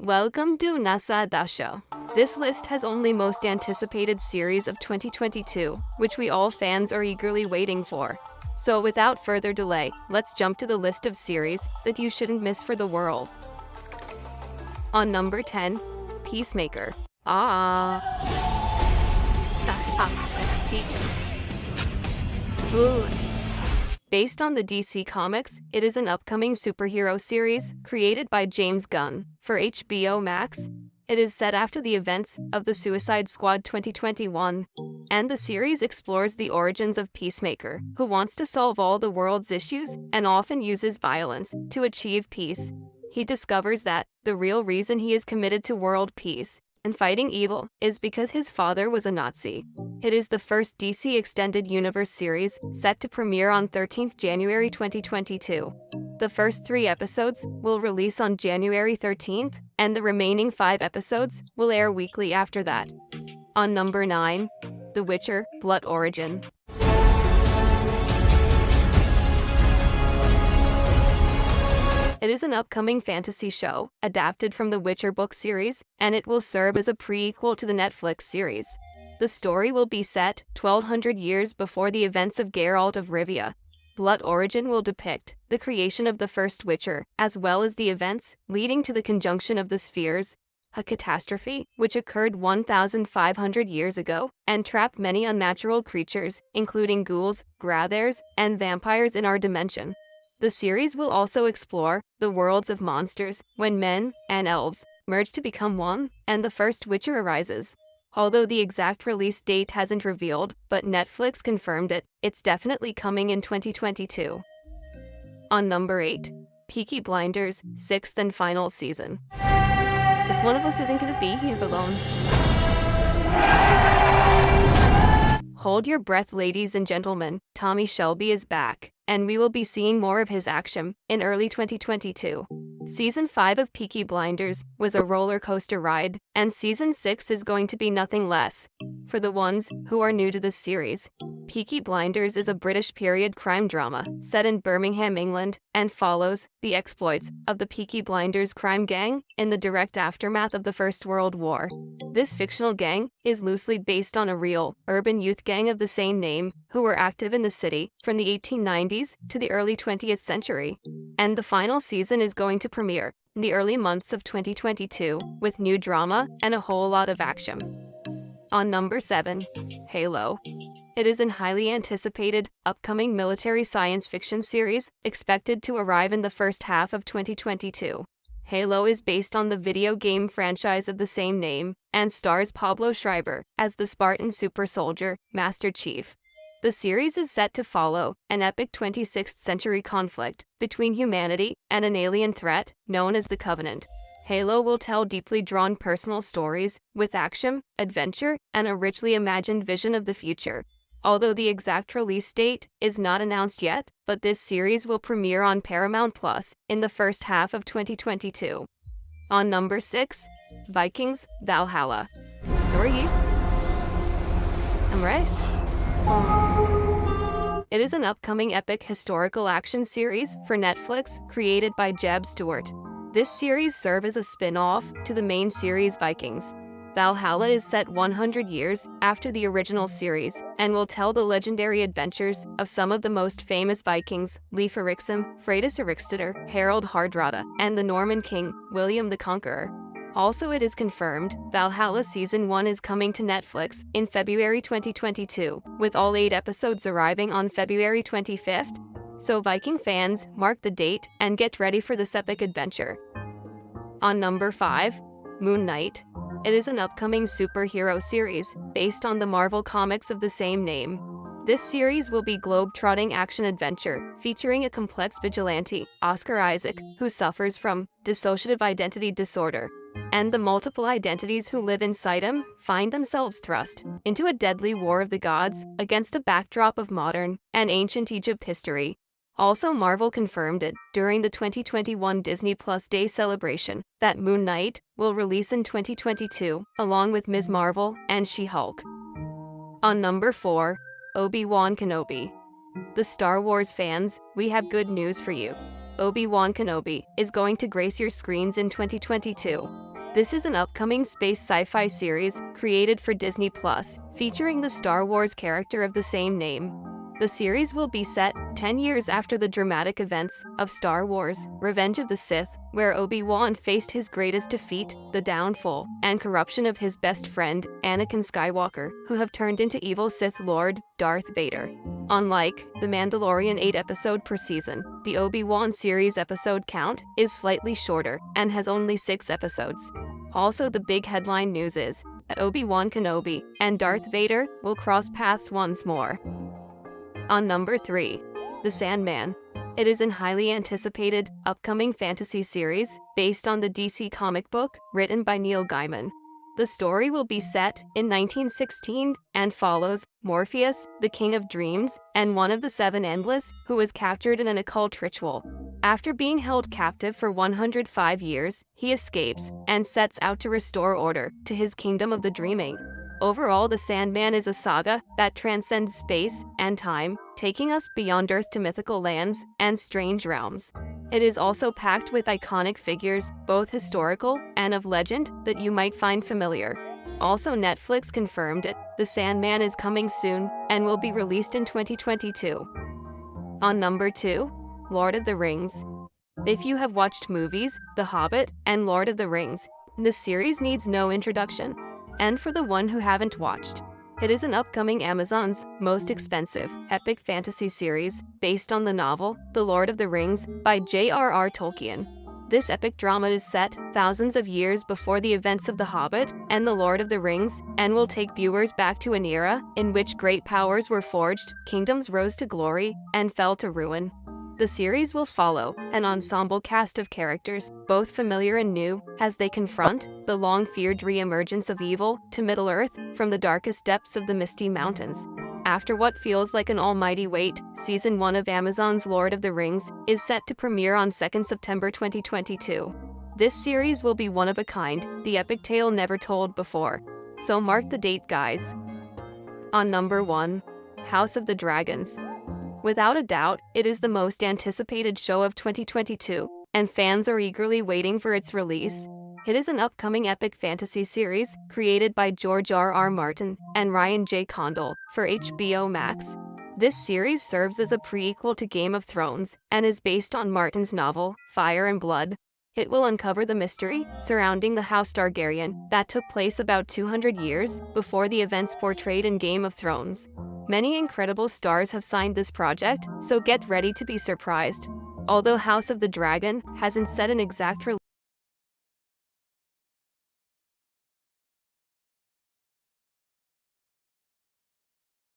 Welcome to Nasa Dasha. This list has only most anticipated series of 2022, which we all fans are eagerly waiting for. So without further delay, let's jump to the list of series that you shouldn't miss for the world. On number 10, Peacemaker. Ah. Ooh. Based on the DC Comics, it is an upcoming superhero series created by James Gunn for HBO Max. It is set after the events of the Suicide Squad 2021, and the series explores the origins of Peacemaker, who wants to solve all the world's issues and often uses violence to achieve peace. He discovers that the real reason he is committed to world peace and fighting evil is because his father was a Nazi. It is the first DC Extended Universe series, set to premiere on 13th January 2022. The first 3 episodes will release on January 13th, and the remaining 5 episodes will air weekly after that. On number 9, The Witcher: Blood Origin. It is an upcoming fantasy show, adapted from the Witcher book series, and it will serve as a prequel to the Netflix series. The story will be set 1200 years before the events of Geralt of Rivia. Blood Origin will depict the creation of the first Witcher, as well as the events leading to the conjunction of the spheres, a catastrophe which occurred 1,500 years ago and trapped many unnatural creatures, including ghouls, grathers, and vampires in our dimension. The series will also explore the worlds of monsters when men and elves merge to become one, and the first Witcher arises. Although the exact release date hasn't revealed, but Netflix confirmed it, it's definitely coming in 2022. On number 8, Peaky Blinders, 6th and final season. This one of us isn't gonna be here alone. Hold your breath, ladies and gentlemen, Tommy Shelby is back, and we will be seeing more of his action in early 2022. Season 5 of Peaky Blinders was a roller coaster ride, and Season 6 is going to be nothing less. For the ones who are new to this series, Peaky Blinders is a British period crime drama set in Birmingham, England, and follows the exploits of the Peaky Blinders crime gang in the direct aftermath of the First World War. This fictional gang is loosely based on a real, urban youth gang of the same name who were active in the city from the 1890s to the early 20th century. And the final season is going to premiere in the early months of 2022 with new drama and a whole lot of action. On number 7, Halo. It is a highly anticipated, upcoming military science fiction series expected to arrive in the first half of 2022. Halo is based on the video game franchise of the same name and stars Pablo Schreiber as the Spartan super soldier, Master Chief. The series is set to follow an epic 26th century conflict between humanity and an alien threat known as the Covenant. Halo will tell deeply drawn personal stories with action, adventure, and a richly imagined vision of the future. Although the exact release date is not announced yet, but this series will premiere on Paramount Plus in the first half of 2022. On number 6, Vikings: Valhalla. Who are you? I'm Rice. It is an upcoming epic historical action series for Netflix created by Jeb Stewart. This series serves as a spin-off to the main series Vikings. Valhalla is set 100 years after the original series and will tell the legendary adventures of some of the most famous Vikings: Leif Erikson, Freydis Erikstadr, Harald Hardrada, and the Norman king, William the Conqueror. Also, it is confirmed Valhalla Season 1 is coming to Netflix in February 2022, with all 8 episodes arriving on February 25th. So Viking fans, mark the date and get ready for this epic adventure. On number 5, Moon Knight. It is an upcoming superhero series based on the Marvel comics of the same name. This series will be globe-trotting action-adventure featuring a complex vigilante, Oscar Isaac, who suffers from dissociative identity disorder, and the multiple identities who live inside him find themselves thrust into a deadly war of the gods against a backdrop of modern and ancient Egypt history. Also, Marvel confirmed it during the 2021 Disney Plus Day celebration that Moon Knight will release in 2022, along with Ms. Marvel and She-Hulk. On number 4, Obi-Wan Kenobi. The Star Wars fans, we have good news for you. Obi-Wan Kenobi is going to grace your screens in 2022. This is an upcoming space sci-fi series created for Disney Plus, featuring the Star Wars character of the same name. The series will be set 10 years after the dramatic events of Star Wars: Revenge of the Sith, where Obi-Wan faced his greatest defeat, the downfall and corruption of his best friend, Anakin Skywalker, who have turned into evil Sith Lord Darth Vader. Unlike The Mandalorian 8 episode per season, the Obi-Wan series episode count is slightly shorter and has only 6 episodes. Also, the big headline news is that Obi-Wan Kenobi and Darth Vader will cross paths once more. On number 3, The Sandman. It is an highly anticipated, upcoming fantasy series based on the DC comic book written by Neil Gaiman. The story will be set in 1916 and follows Morpheus, the King of Dreams, and one of the Seven Endless, who is captured in an occult ritual. After being held captive for 105 years, he escapes and sets out to restore order to his kingdom of the dreaming. Overall, The Sandman is a saga that transcends space and time, taking us beyond Earth to mythical lands and strange realms. It is also packed with iconic figures, both historical and of legend, that you might find familiar. Also, Netflix confirmed it. The Sandman is coming soon and will be released in 2022. On number 2, Lord of the Rings. If you have watched movies, The Hobbit and Lord of the Rings, this series needs no introduction. And for the one who haven't watched, it is an upcoming Amazon's most expensive epic fantasy series based on the novel The Lord of the Rings by J.R.R. Tolkien. This epic drama is set thousands of years before the events of The Hobbit and The Lord of the Rings, and will take viewers back to an era in which great powers were forged, kingdoms rose to glory, and fell to ruin. The series will follow an ensemble cast of characters, both familiar and new, as they confront the long-feared re-emergence of evil to Middle-earth from the darkest depths of the Misty Mountains. After what feels like an almighty wait, Season 1 of Amazon's Lord of the Rings is set to premiere on 2 September 2022. This series will be one of a kind, the epic tale never told before. So mark the date, guys. On number 1, House of the Dragons. Without a doubt, it is the most anticipated show of 2022, and fans are eagerly waiting for its release. It is an upcoming epic fantasy series created by George R.R. Martin and Ryan J. Condal for HBO Max. This series serves as a prequel to Game of Thrones and is based on Martin's novel, Fire and Blood. It will uncover the mystery surrounding the House Targaryen that took place about 200 years before the events portrayed in Game of Thrones. Many incredible stars have signed this project, so get ready to be surprised. Although House of the Dragon hasn't set an exact release